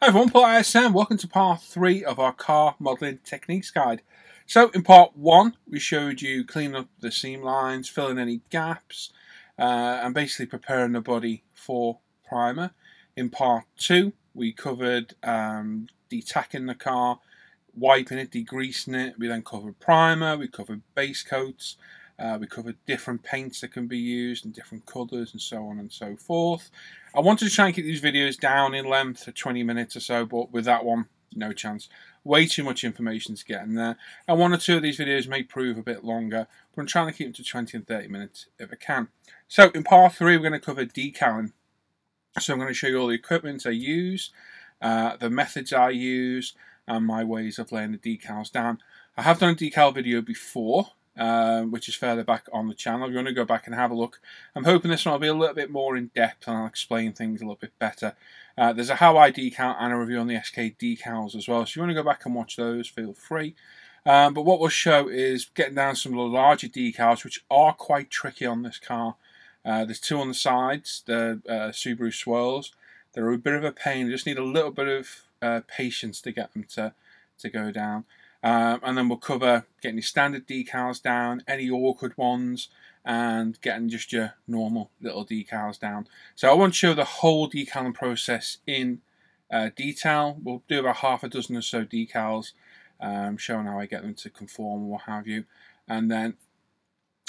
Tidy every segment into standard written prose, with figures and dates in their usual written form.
everyone, Paul ISM. Welcome to part 3 of our car modelling techniques guide. So in part 1 we showed you cleaning up the seam lines, filling any gaps, and basically preparing the body for primer. In part 2 we covered detacking the car, wiping it, degreasing it. We then covered primer, we covered base coats, we covered different paints that can be used and different colours and so on and so forth. I wanted to try and keep these videos down in length for 20 minutes or so, but with that one, no chance. Way too much information to get in there. And one or two of these videos may prove a bit longer, but I'm trying to keep them to 20 and 30 minutes if I can. So in part 3 we're going to cover decaling. So I'm going to show you all the equipment I use, the methods I use, and my ways of laying the decals down. I have done a decal video before, which is further back on the channel. If you want to go back and have a look, I'm hoping this one will be a little bit more in depth and I'll explain things a little bit better. There's a how I decal and a review on the SK decals as well, so if you want to go back and watch those, feel free. But what we'll show is getting down some of the larger decals, which are quite tricky on this car. There's two on the sides, the Subaru swirls. They're a bit of a pain. You just need a little bit of patience to get them to go down. And then we'll cover getting your standard decals down, any awkward ones, and getting just your normal little decals down. So I won't show the whole decaling process in detail. We'll do about half a dozen or so decals, showing how I get them to conform or what have you. And then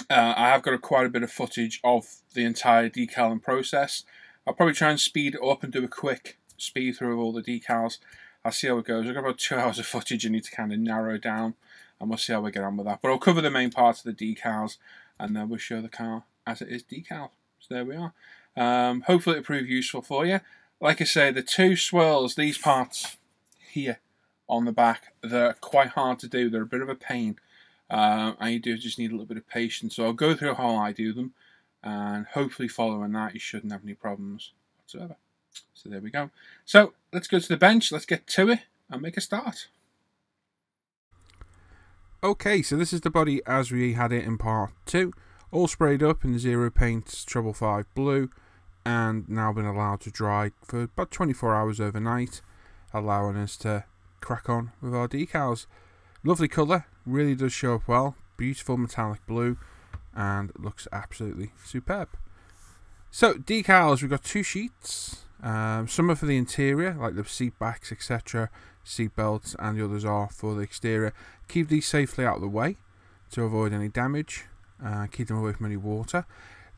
I have got quite a bit of footage of the entire decaling process. I'll probably try and speed it up and do a quick speed through of all the decals. I'll see how it goes. I've got about 2 hours of footage I need to kind of narrow down, and we'll see how we get on with that. But I'll cover the main parts of the decals, and then we'll show the car as it is decal. So there we are. Hopefully it'll prove useful for you. Like I say, the two swirls, these parts here on the back, they're quite hard to do. They're a bit of a pain, and you do just need a little bit of patience. So I'll go through how I do them, and hopefully following that you shouldn't have any problems whatsoever. So there we go. So let's go to the bench, let's get to it and make a start. Okay, so this is the body as we had it in part 2, all sprayed up in the Zero Paint Treble 5 blue, and now been allowed to dry for about 24 hours overnight, allowing us to crack on with our decals. Lovely colour, really does show up well, beautiful metallic blue, and looks absolutely superb. So decals, we've got 2 sheets. Some are for the interior, like the seat backs, etc., seat belts, and the others are for the exterior. Keep these safely out of the way to avoid any damage, keep them away from any water.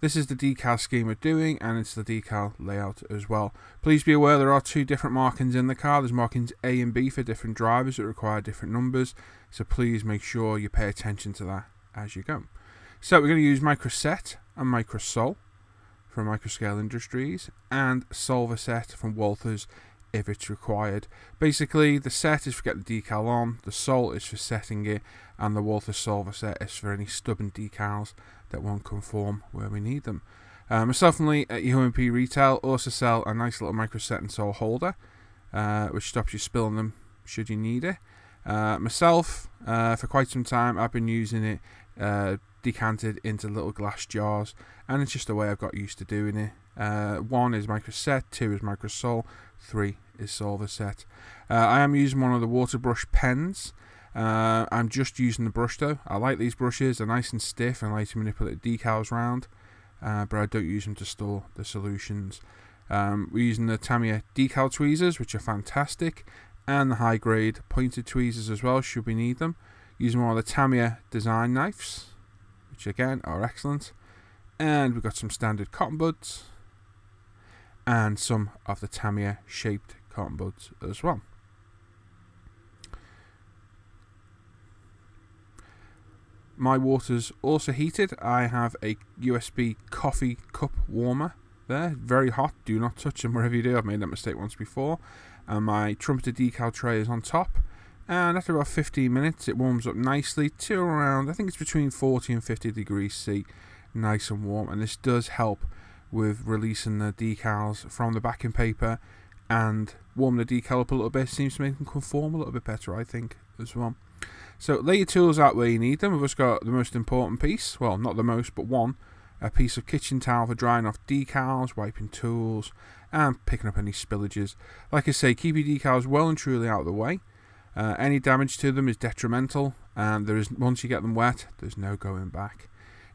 This is the decal scheme we're doing, and it's the decal layout as well. Please be aware there are 2 different markings in the car. There's markings A and B for different drivers that require different numbers, so please make sure you pay attention to that as you go. So we're going to use Microset and Microsol from Microscale Industries, and Solver Set from Walthers if it's required. Basically, the set is for getting the decal on, the sol is for setting it, and the Walthers Solver Set is for any stubborn decals that won't conform where we need them. Myself and Lee at UMP Retail also sell a nice little Microset and sol holder, which stops you spilling them should you need it. Myself, for quite some time, I've been using it decanted into little glass jars, and it's just the way I've got used to doing it. 1 is Microset, 2 is Microsol, 3 is Solver Set. I am using one of the water brush pens. I'm just using the brush though. I like these brushes, they're nice and stiff and I like to manipulate decals round, but I don't use them to store the solutions. We're using the Tamiya decal tweezers, which are fantastic, and the high grade pointed tweezers as well should we need them. Using one of the Tamiya design knives, which again are excellent, and we've got some standard cotton buds and some of the Tamiya shaped cotton buds as well. My water's also heated. I have a USB coffee cup warmer there, very hot, do not touch them wherever you do. I've made that mistake once before. And my trumpeter decal tray is on top, and after about 15 minutes it warms up nicely to around, I think it's between 40 and 50 degrees C, nice and warm, and this does help with releasing the decals from the backing paper and warm the decal up a little bit. Seems to make them conform a little bit better, I think, as well. So lay your tools out where you need them. We've just got the most important piece, well, not the most, but one, a piece of kitchen towel for drying off decals, wiping tools, and picking up any spillages. Like I say, keep your decals well and truly out of the way. Any damage to them is detrimental, and once you get them wet, there's no going back.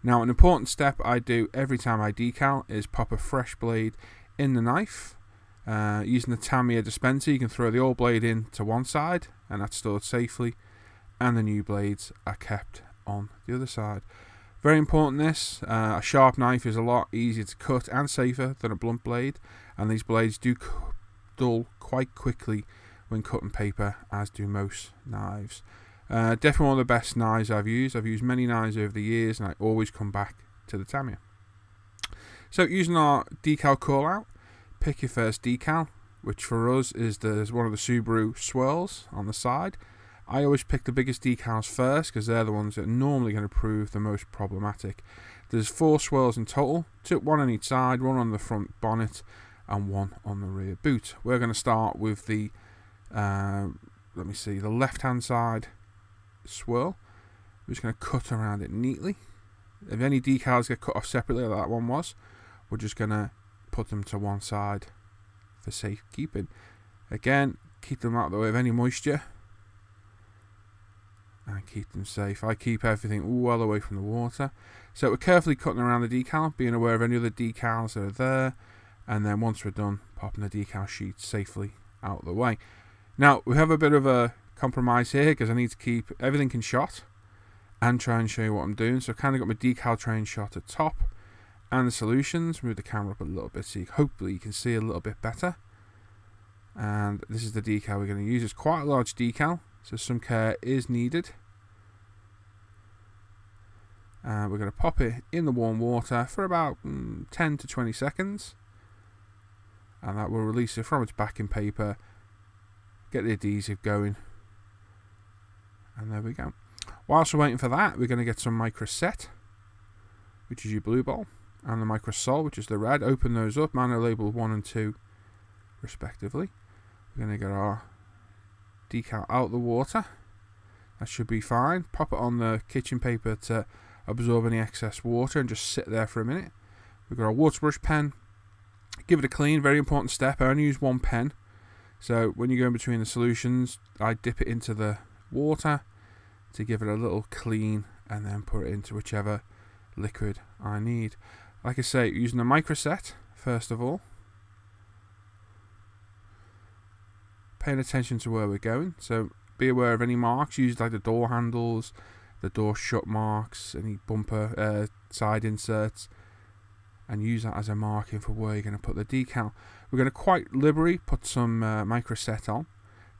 Now, an important step I do every time I decal is pop a fresh blade in the knife. Using the Tamiya dispenser, you can throw the old blade in to one side, and that's stored safely, and the new blades are kept on the other side. Very important this, a sharp knife is a lot easier to cut and safer than a blunt blade, and these blades do dull quite quickly when cutting paper, as do most knives. Definitely one of the best knives I've used. I've used many knives over the years, and I always come back to the Tamiya. So using our decal call out, pick your first decal, which for us is one of the Subaru swirls on the side. I always pick the biggest decals first because they're the ones that are normally going to prove the most problematic. There's 4 swirls in total, 1 on each side, 1 on the front bonnet and 1 on the rear boot. We're going to start with the the left hand side swirl. We're just going to cut around it neatly. If any decals get cut off separately, like that one was, we're just going to put them to one side for safekeeping. Again, keep them out of the way of any moisture and keep them safe. I keep everything well away from the water. So we're carefully cutting around the decal, being aware of any other decals that are there, and then once we're done, popping the decal sheet safely out of the way. Now, we have a bit of a compromise here because I need to keep everything in shot and try and show you what I'm doing. So I've kind of got my decal tray in shot at top and the solutions. Move the camera up a little bit so hopefully you can see a little bit better. And this is the decal we're going to use. It's quite a large decal, so some care is needed. We're going to pop it in the warm water for about 10 to 20 seconds. And that will release it from its backing paper, get the adhesive going, and there we go. Whilst we're waiting for that, we're going to get some micro set, which is your blue ball, and the micro sol, which is the red. Open those up, mine are labelled 1 and 2 respectively. We're going to get our decal out of the water. That should be fine. Pop it on the kitchen paper to absorb any excess water and just sit there for a minute. We've got our water brush pen. Give it a clean, very important step. I only use 1 pen. So when you go in between the solutions, I dip it into the water to give it a little clean and then put it into whichever liquid I need. Like I say, using a micro set first of all. Paying attention to where we're going. So be aware of any marks. Use like the door handles, the door shut marks, any bumper side inserts, and use that as a marking for where you're going to put the decal. We're going to quite liberally put some micro set on.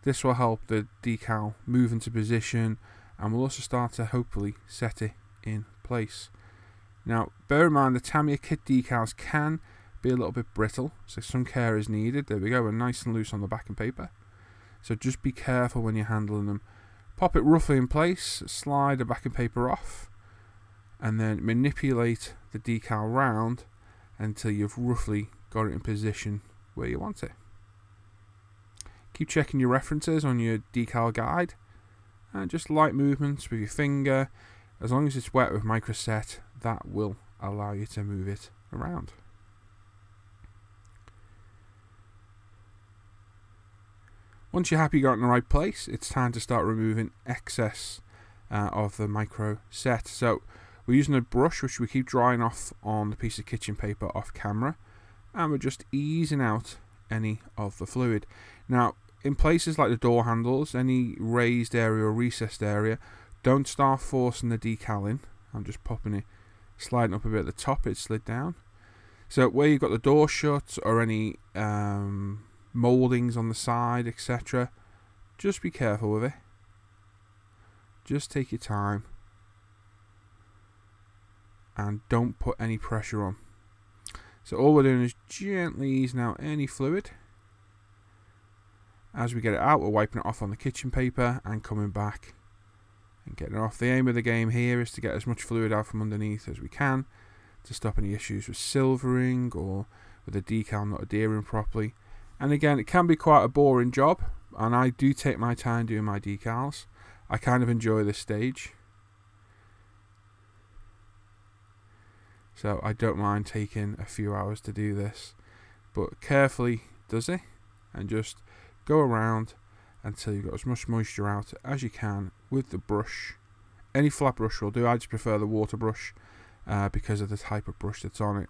This will help the decal move into position, and we'll also start to hopefully set it in place. Now, bear in mind the Tamiya kit decals can be a little bit brittle, so some care is needed. There we go, we're nice and loose on the backing paper. So just be careful when you're handling them. Pop it roughly in place, slide the backing paper off, and then manipulate the decal round until you've roughly got it in position where you want it. Keep checking your references on your decal guide, and just light movements with your finger. As long as it's wet with micro set, that will allow you to move it around. Once you're happy you got it in the right place, it's time to start removing excess of the micro set. So we're using a brush which we keep drying off on the piece of kitchen paper off camera, and we're just easing out any of the fluid. Now, in places like the door handles, any raised area or recessed area, don't start forcing the decal in. I'm just popping it, sliding up a bit at the top, it's slid down. So where you've got the door shut or any mouldings on the side, etc., just be careful with it. Just take your time and don't put any pressure on. So all we're doing is gently easing out any fluid. As we get it out, we're wiping it off on the kitchen paper and coming back and getting it off. The aim of the game here is to get as much fluid out from underneath as we can to stop any issues with silvering or with the decal not adhering properly. And again, it can be quite a boring job, and I do take my time doing my decals. I kind of enjoy this stage. so I don't mind taking a few hours to do this, but carefully does it, and just go around until you've got as much moisture out as you can with the brush. Any flat brush will do. I just prefer the water brush because of the type of brush that's on it.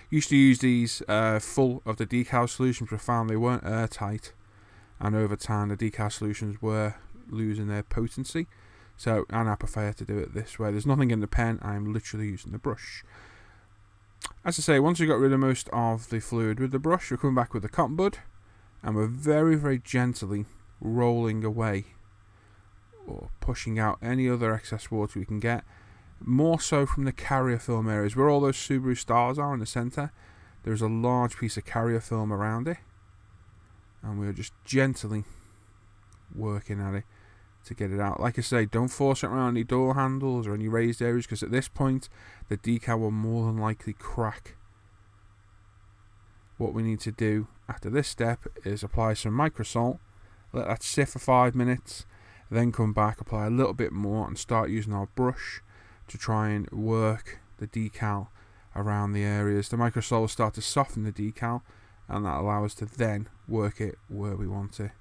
Used to use these full of the decal solutions, but found they weren't airtight, and over time the decal solutions were losing their potency. So I now prefer to do it this way. There's nothing in the pen, I'm literally using the brush. As I say, once we've got rid of most of the fluid with the brush, we're coming back with the cotton bud, and we're very, very gently rolling away or pushing out any other excess water we can get, more so from the carrier film areas where all those Subaru stars are in the centre. There's a large piece of carrier film around it, and we're just gently working at it to get it out. Like I say, don't force it around any door handles or any raised areas, because at this point the decal will more than likely crack. What we need to do after this step is apply some microsalt, let that sit for 5 minutes, then come back, apply a little bit more, and start using our brush to try and work the decal around the areas. The microsalt will start to soften the decal, and that allows us to then work it where we want it.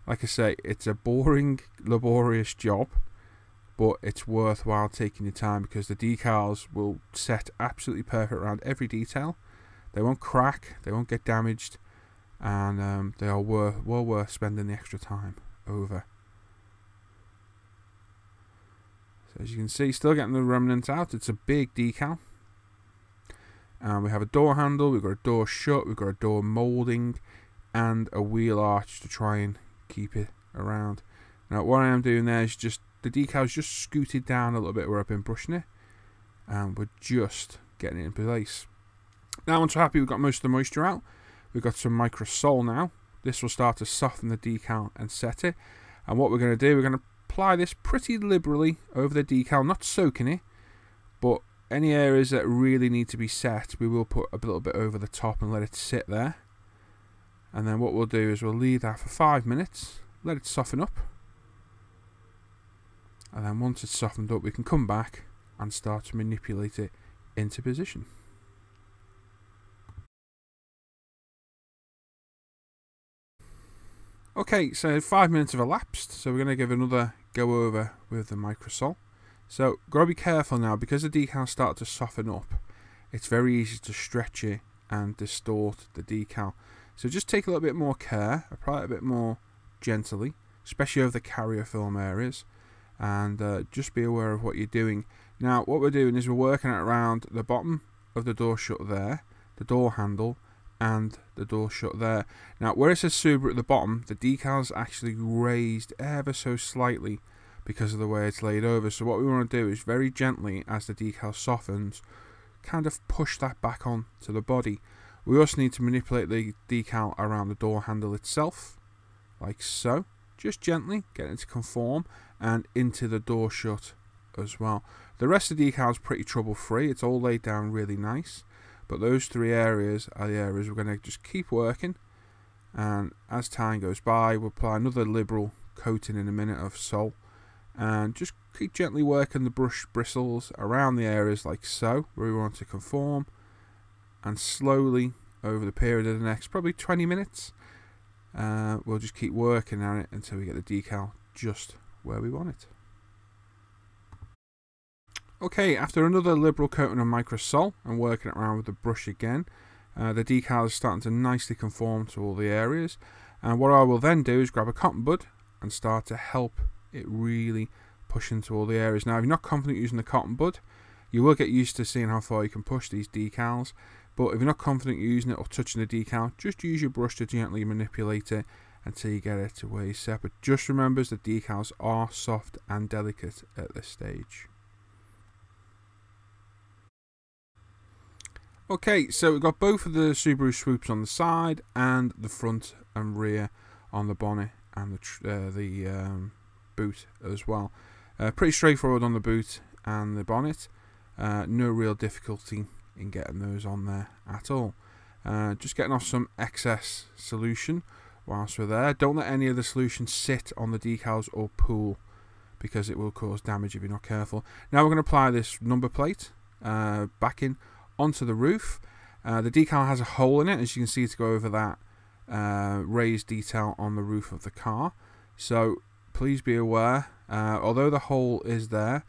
Like I say, it's a boring, laborious job, but it's worthwhile taking your time, because the decals will set absolutely perfect around every detail. They won't crack, they won't get damaged, and they are well worth spending the extra time over. So as you can see, still getting the remnants out. It's a big decal. And we have a door handle, we've got a door shut, we've got a door moulding, and a wheel arch to try and keep it around. Now what I am doing there is just, the decal's just scooted down a little bit where I've been brushing it, and we're just getting it in place. Now once we're happy we've got most of the moisture out, we've got some microsol now. This will start to soften the decal and set it. And what we're going to do, we're going to apply this pretty liberally over the decal, not soaking it, but any areas that really need to be set, we will put a little bit over the top and let it sit there. And then what we'll do is we'll leave that for 5 minutes, let it soften up, and then once it's softened up we can come back and start to manipulate it into position. Okay, so 5 minutes have elapsed, so we're going to give another go over with the microsol. So, got to be careful now, because the decal starts to soften up, it's very easy to stretch it and distort the decal. So just take a little bit more care, apply it a bit more gently, especially over the carrier film areas, and just be aware of what you're doing. Now, what we're doing is we're working it around the bottom of the door shut there, the door handle, and the door shut there. Now, where it says Subaru at the bottom, the decal's actually raised ever so slightly because of the way it's laid over. So what we want to do is very gently, as the decal softens, kind of push that back on to the body. We also need to manipulate the decal around the door handle itself, like so. Just gently get it to conform, and into the door shut as well. The rest of the decal is pretty trouble free, it's all laid down really nice. But those 3 areas are the areas we're going to just keep working, and as time goes by we'll apply another liberal coating in a minute of sol, and just keep gently working the brush bristles around the areas like so, where we want to conform, and slowly over the period of the next probably 20 minutes we'll just keep working on it until we get the decal just where we want it. Okay, after another liberal coating of microsol and working it around with the brush again, the decal is starting to nicely conform to all the areas, and what I will then do is grab a cotton bud and start to help it really push into all the areas. Now if you're not confident using the cotton bud, you will get used to seeing how far you can push these decals, but if you're not confident using it or touching the decal, just use your brush to gently manipulate it until you get it to where you set. But just remember, the decals are soft and delicate at this stage. Okay, so we've got both of the Subaru swoops on the side and the front and rear on the bonnet and the boot as well. Pretty straightforward on the boot and the bonnet. No real difficulty in getting those on there at all. Just getting off some excess solution whilst we're there. Don't let any of the solution sit on the decals or pool, because it will cause damage if you're not careful. Now we're going to apply this number plate backing onto the roof. The decal has a hole in it, as you can see, to go over that raised detail on the roof of the car. So please be aware, although the hole is there,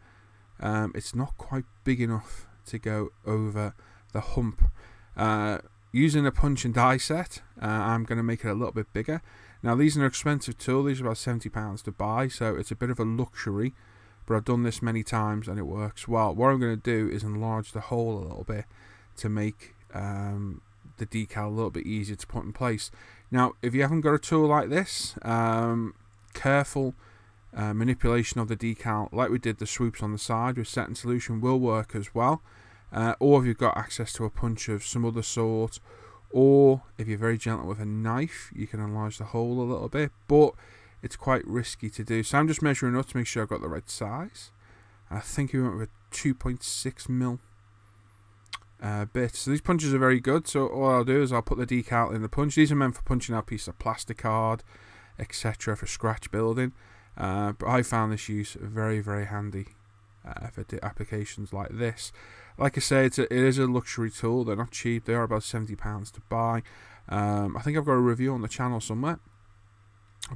it's not quite big enough to go over the hump. Using a punch and die set, I'm going to make it a little bit bigger. Now these are an expensive tool, these are about £70 to buy, so it's a bit of a luxury, but I've done this many times and it works well. What I'm going to do is enlarge the hole a little bit to make the decal a little bit easier to put in place. Now if you haven't got a tool like this, careful manipulation of the decal, like we did the swoops on the side with satin solution, will work as well. Or if you've got access to a punch of some other sort, or if you're very gentle with a knife, you can enlarge the hole a little bit, but it's quite risky to do. So I'm just measuring up to make sure I've got the right size. I think we went with a 2.6mm bit. So these punches are very good, so all I'll do is I'll put the decal in the punch. These are meant for punching out pieces of plastic card, etc., for scratch building, but I found this use very, very handy for applications like this. Like I say, it is a luxury tool. They're not cheap. They are about £70 to buy. I think I've got a review on the channel somewhere,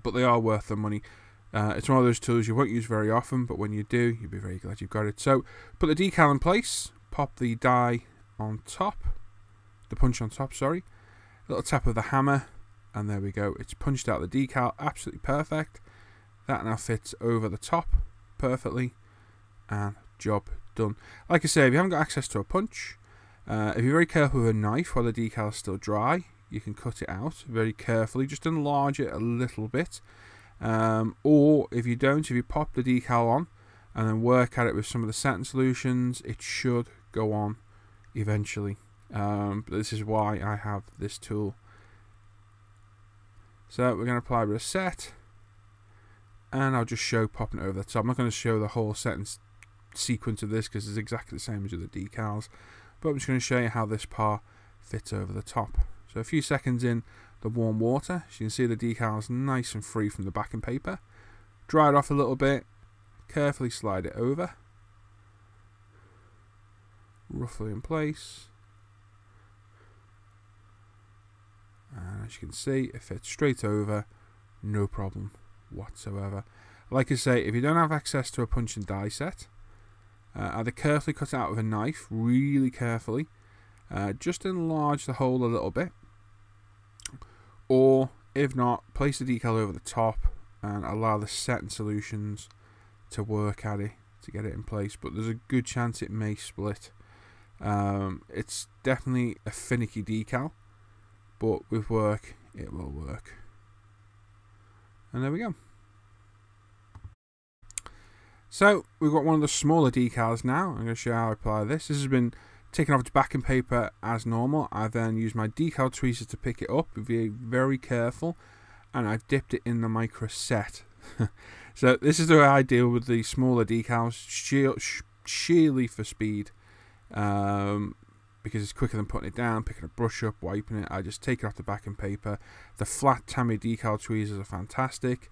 but they are worth the money. It's one of those tools you won't use very often, but when you do, you'll be very glad you've got it. So put the decal in place, pop the die on top, the punch on top, sorry, little tap of the hammer, and there we go. It's punched out the decal, absolutely perfect. That now fits over the top perfectly, and job done. Like I say, if you haven't got access to a punch, if you're very careful with a knife while the decal is still dry, you can cut it out very carefully, just enlarge it a little bit. Or if you don't, if you pop the decal on and then work at it with some of the satin solutions, it should go on eventually. But this is why I have this tool. So we're going to apply a bit of set, and I'll just show popping it over the top. I'm not going to show the whole satin sequence of this because it's exactly the same as with the decals, but I'm just going to show you how this part fits over the top. So a few seconds in the warm water, as you can see the decals nice and free from the backing paper. Dry it off a little bit, carefully slide it over, roughly in place, and as you can see it fits straight over, no problem whatsoever. Like I say, if you don't have access to a punch and die set, either carefully cut it out with a knife, really carefully, just enlarge the hole a little bit, or if not, place the decal over the top and allow the satin solutions to work at it to get it in place, but there's a good chance it may split. It's definitely a finicky decal, but with work it will work. And there we go. So we've got one of the smaller decals now. I'm going to show you how I apply this. This has been taken off its backing paper as normal. I then used my decal tweezers to pick it up, be very careful, and I've dipped it in the micro set. So this is the way I deal with the smaller decals, sheerly for speed, because it's quicker than putting it down, picking a brush up, wiping it. I just take it off the backing paper. The flat Tamiya decal tweezers are fantastic.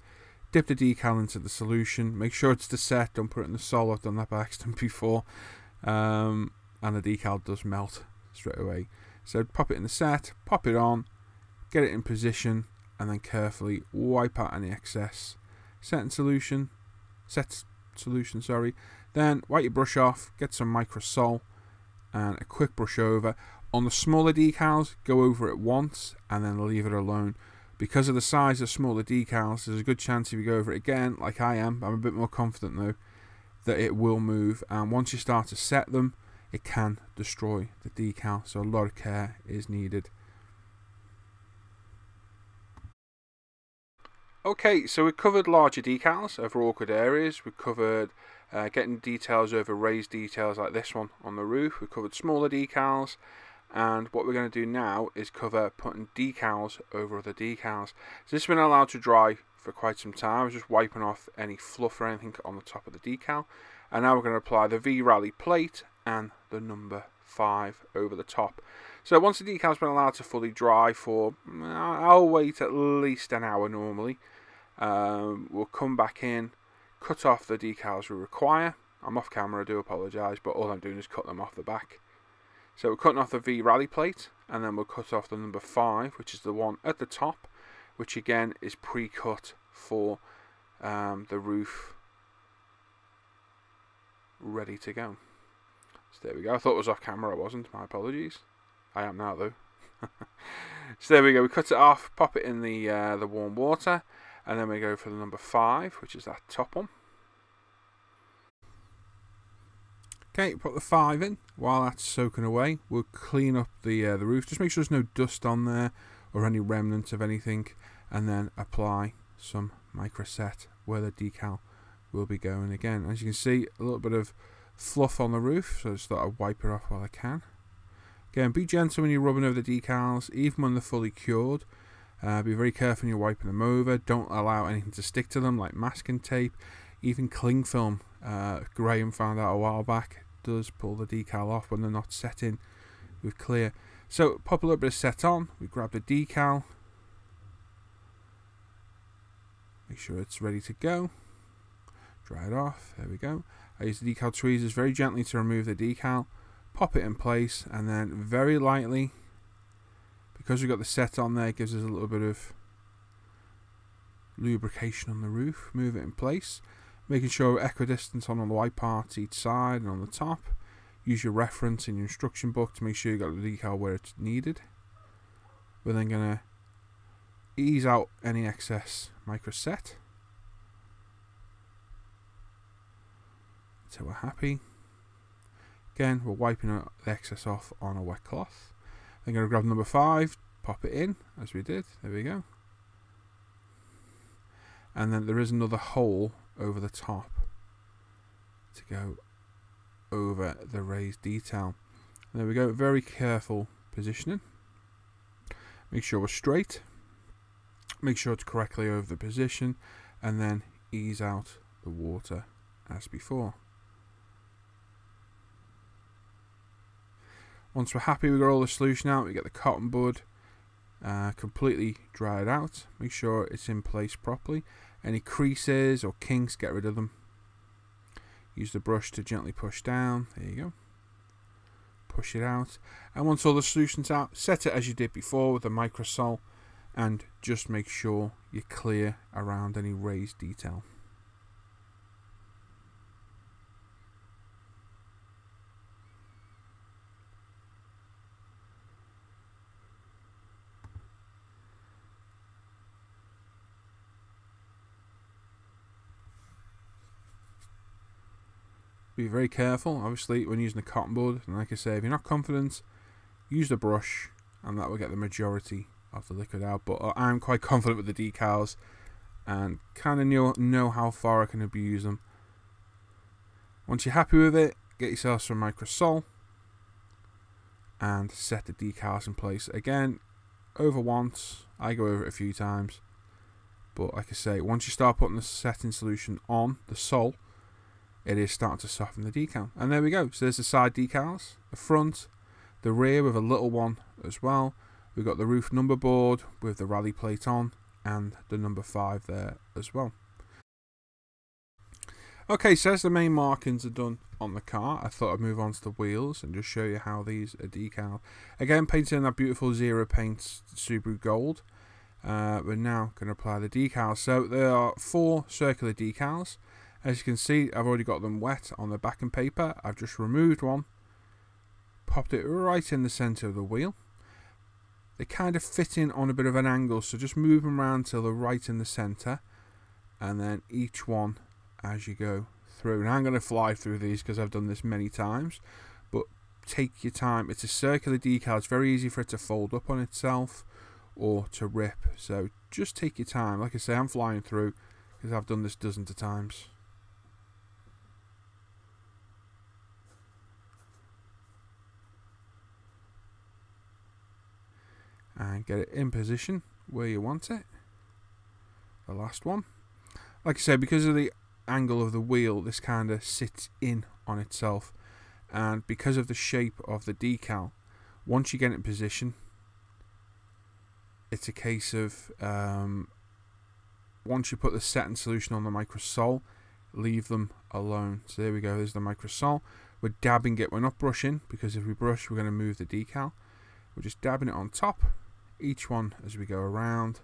Dip the decal into the solution, make sure it's the set, don't put it in the solid. I've done that by accident before, and the decal does melt straight away. So pop it in the set, pop it on, get it in position, and then carefully wipe out any excess set solution, sorry. Then wipe your brush off, get some micro sol and a quick brush over. On the smaller decals, go over it once and then leave it alone. Because of the size of smaller decals, there's a good chance if you go over it again, like I am, I'm a bit more confident though, that it will move, and once you start to set them, it can destroy the decal, so a lot of care is needed. Okay, so we've covered larger decals over awkward areas, we've covered getting details over raised details like this one on the roof, we've covered smaller decals, and what we're going to do now is cover putting decals over other decals. So this has been allowed to dry for quite some time. I was just wiping off any fluff or anything on the top of the decal, and now we're going to apply the V-Rally plate and the number 5 over the top. So once the decal's been allowed to fully dry for, I'll wait at least an hour normally. We'll come back in, cut off the decals we require, I'm off camera, I do apologise, but all I'm doing is cut them off the back. So we're cutting off the V rally plate, and then we'll cut off the number 5, which is the one at the top, which again is pre-cut for the roof ready to go. So there we go. I thought it was off camera, I wasn't. My apologies. I am now though. So there we go. We cut it off, pop it in the warm water, and then we go for the number 5, which is that top one. Okay, put the 5 in. While that's soaking away, we'll clean up the roof. Just make sure there's no dust on there or any remnants of anything, and then apply some microset where the decal will be going again. As you can see, a little bit of fluff on the roof, so I just thought I'd wipe it off while I can. Again, be gentle when you're rubbing over the decals, even when they're fully cured. Be very careful when you're wiping them over. Don't allow anything to stick to them, like masking tape, even cling film. Graham found out a while back, does pull the decal off when they're not set in with clear. So pop a little bit of set on, we grab the decal, make sure it's ready to go, dry it off, there we go. I use the decal tweezers very gently to remove the decal, pop it in place, and then very lightly, because we've got the set on there, it gives us a little bit of lubrication on the roof, move it in place, making sure equidistant on the white parts each side and on the top. Use your reference in your instruction book to make sure you got the decal where it's needed. We're then going to ease out any excess microset until we're happy. Again, we're wiping the excess off on a wet cloth. Then going to grab number 5, pop it in as we did. There we go. And then there is another hole over the top to go over the raised detail. There we go. Very careful positioning. Make sure we're straight. Make sure it's correctly over the position, and then ease out the water as before. Once we're happy we've got all the solution out, we get the cotton bud completely dried out. Make sure it's in place properly. Any creases or kinks, get rid of them. Use the brush to gently push down. There you go. Push it out. And once all the solution's out, set it as you did before with the microsol, and just make sure you're clear around any raised detail. Be very careful, obviously, when using the cotton bud, and like I say, if you're not confident, use the brush, and that will get the majority of the liquid out. But I'm quite confident with the decals, and kind of know how far I can abuse them. Once you're happy with it, get yourself some microsol, and set the decals in place. Again, over once, I go over it a few times, but like I say, once you start putting the setting solution on the sole, it is starting to soften the decal. And there we go. So there's the side decals, the front, the rear with a little one as well. We've got the roof number board with the rally plate on, and the number 5 there as well. Okay, so as the main markings are done on the car, I thought I'd move on to the wheels and just show you how these are decaled. Again, painted in that beautiful Zero Paint Subaru Gold. We're now going to apply the decals. So there are 4 circular decals. As you can see, I've already got them wet on the backing paper. I've just removed one, popped it right in the centre of the wheel. They kind of fit in on a bit of an angle, so just move them around till they're right in the centre, and then each one as you go through. Now I'm going to fly through these because I've done this many times, but take your time. It's a circular decal. It's very easy for it to fold up on itself or to rip, so just take your time. Like I say, I'm flying through because I've done this dozens of times. And get it in position where you want it. The last one. Like I said, because of the angle of the wheel, this kind of sits in on itself. And because of the shape of the decal, once you get it in position, it's a case of once you put the setting solution on the microsole, leave them alone. So there we go, there's the microsol. We're dabbing it, we're not brushing, because if we brush we're going to move the decal. We're just dabbing it on top, each one as we go around,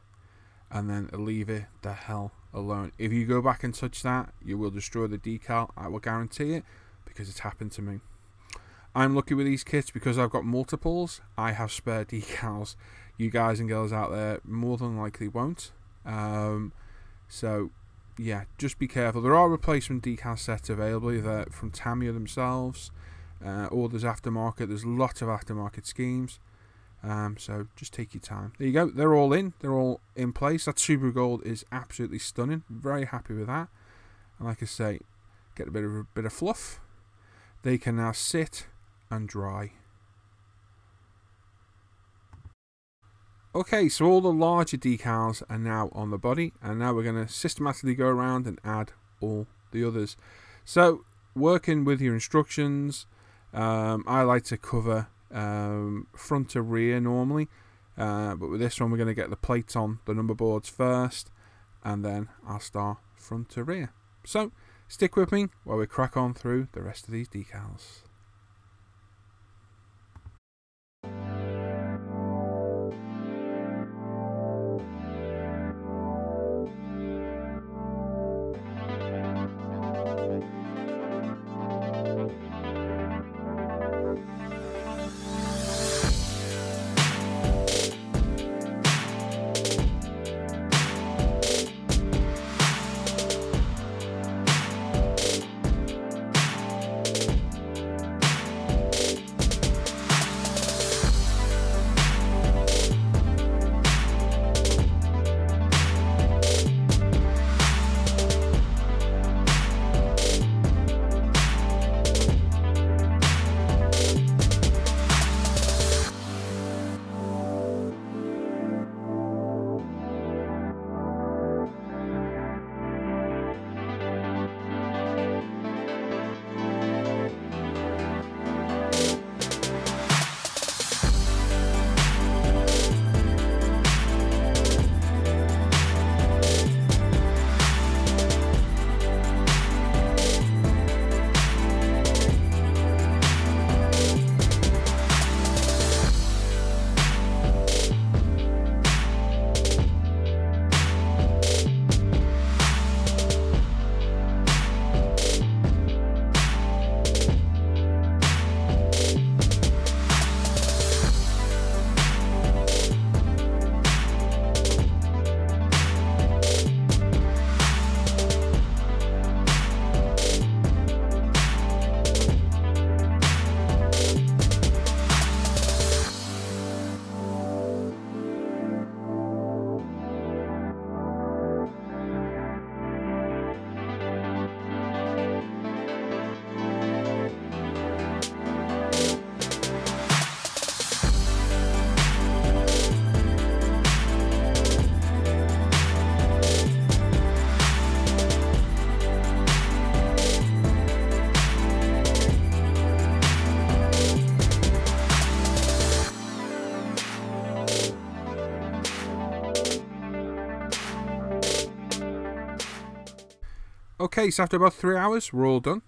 and then leave it the hell alone. If you go back and touch that, you will destroy the decal, I will guarantee it, because it's happened to me. I'm lucky with these kits because I've got multiples. I have spare decals. You guys and girls out there more than likely won't. So yeah, just be careful. There are replacement decal sets available either from Tamiya themselves, or there's aftermarket. There's lots of aftermarket schemes. So just take your time. There you go. They're all in. They're all in place. That Subaru Gold is absolutely stunning. Very happy with that. And like I say, get a bit of fluff. They can now sit and dry. Okay, so all the larger decals are now on the body, and now we're going to systematically go around and add all the others. So working with your instructions, I like to cover front to rear normally, but with this one we're going to get the plates on the number boards first, and then I'll start front to rear. So stick with me while we crack on through the rest of these decals. Okay, so after about 3 hours, we're all done.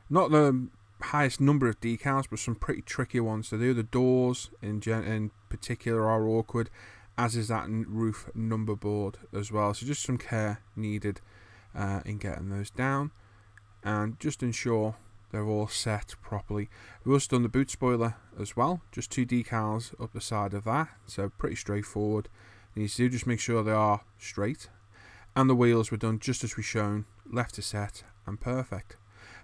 Not the highest number of decals, but some pretty tricky ones to do. The doors in particular are awkward, as is that roof number board as well. So just some care needed in getting those down, and just ensure they're all set properly. We've also done the boot spoiler as well, just 2 decals up the side of that, so pretty straightforward. You do just make sure they are straight, and the wheels were done just as we shown, left to set and perfect.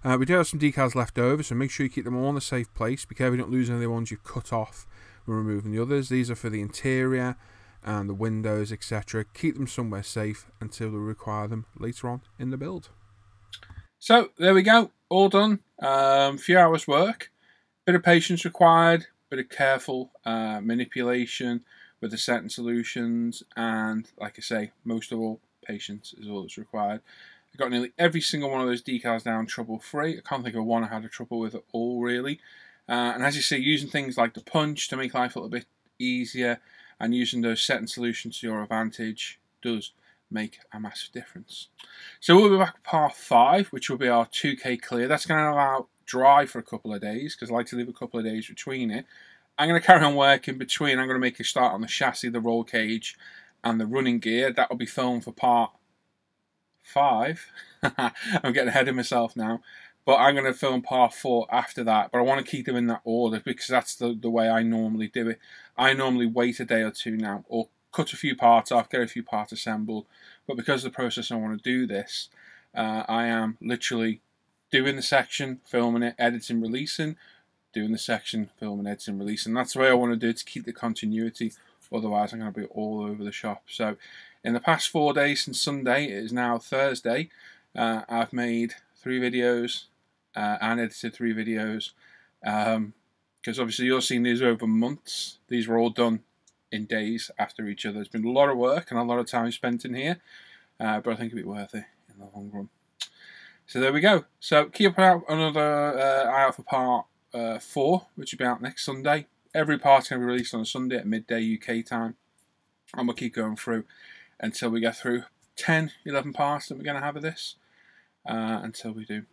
We do have some decals left over, so make sure you keep them all in a safe place. Be careful you don't lose any of the ones you've cut off when removing the others. These are for the interior and the windows, etc. Keep them somewhere safe until we require them later on in the build. So there we go, all done. Few hours work, bit of patience required, bit of careful manipulation with the satin solutions, and like I say, most of all, patience is all that's required. I got nearly every single one of those decals down trouble free. I can't think of one I had a trouble with at all, really. And as you see, using things like the punch to make life a little bit easier and using those satin solutions to your advantage does make a massive difference. So we'll be back with part 5, which will be our 2K clear. That's going to allow dry for a couple of days, because I like to leave a couple of days between it. I'm going to carry on working between. I'm going to make a start on the chassis, the roll cage, and the running gear. That will be filmed for part 5. I'm getting ahead of myself now. But I'm going to film part 4 after that. But I want to keep them in that order, because that's the way I normally do it. I normally wait a day or two now, or cut a few parts off, get a few parts assembled. But because of the process I want to do this, I am literally doing the section, filming it, editing, releasing, doing the section, filming, editing, releasing. That's the way I want to do it, to keep the continuity. Otherwise, I'm going to be all over the shop. So, in the past 4 days since Sunday, it is now Thursday, I've made 3 videos and edited 3 videos. Because obviously you're seeing these over months. These were all done in days after each other. It's been a lot of work and a lot of time spent in here. But I think it'll be worth it in the long run. So there we go. So keep another eye out for part 4, which will be out next Sunday. Every part's going to be released on a Sunday at midday UK time. And we'll keep going through until we get through 10, 11 parts that we're going to have of this. Until we do.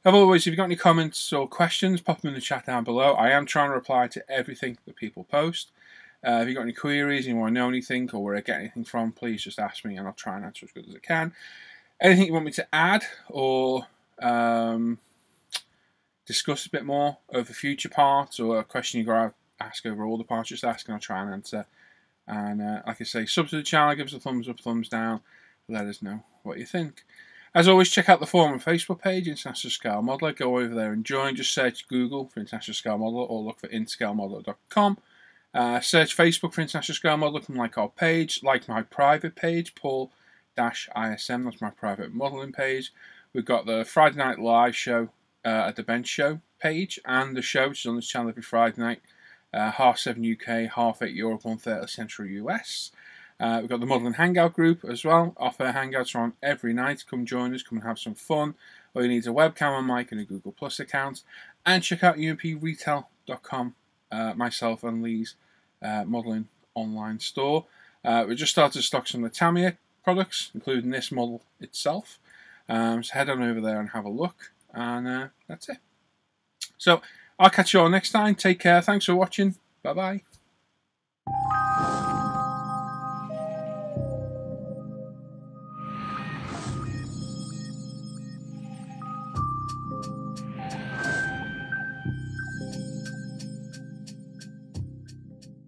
As always, if you've got any comments or questions, pop them in the chat down below. I am trying to reply to everything that people post. If you've got any queries and you want to know anything or where I get anything from, please just ask me and I'll try and answer as good as I can. Anything you want me to add or discuss a bit more over future parts, or a question you're going to ask over all the parts, just ask and I'll try and answer. And like I say, sub to the channel, give us a thumbs up, thumbs down, let us know what you think. As always, check out the forum and Facebook page, International Scale Modeler. Go over there and join. Just search Google for International Scale Modeler or look for inscalemodeler.com. Search Facebook for International Scale Modeler. Come like our page. Like my private page, Paul-ISM. That's my private modelling page. We've got the Friday Night Live show at the Bench Show page, and the show, which is on this channel every Friday night, 7:30 UK, 8:30 Europe, 1:30 Central US. We've got the Modelling Hangout group as well. Off Air Hangouts are on every night. Come join us, come and have some fun. All you need is a webcam and mic and a Google Plus account. And check out umpretail.com, myself and Lee's modelling online store. We just started to stock some of the Tamiya products, including this model itself. So head on over there and have a look. And that's it. So I'll catch you all next time. Take care. Thanks for watching. Bye-bye.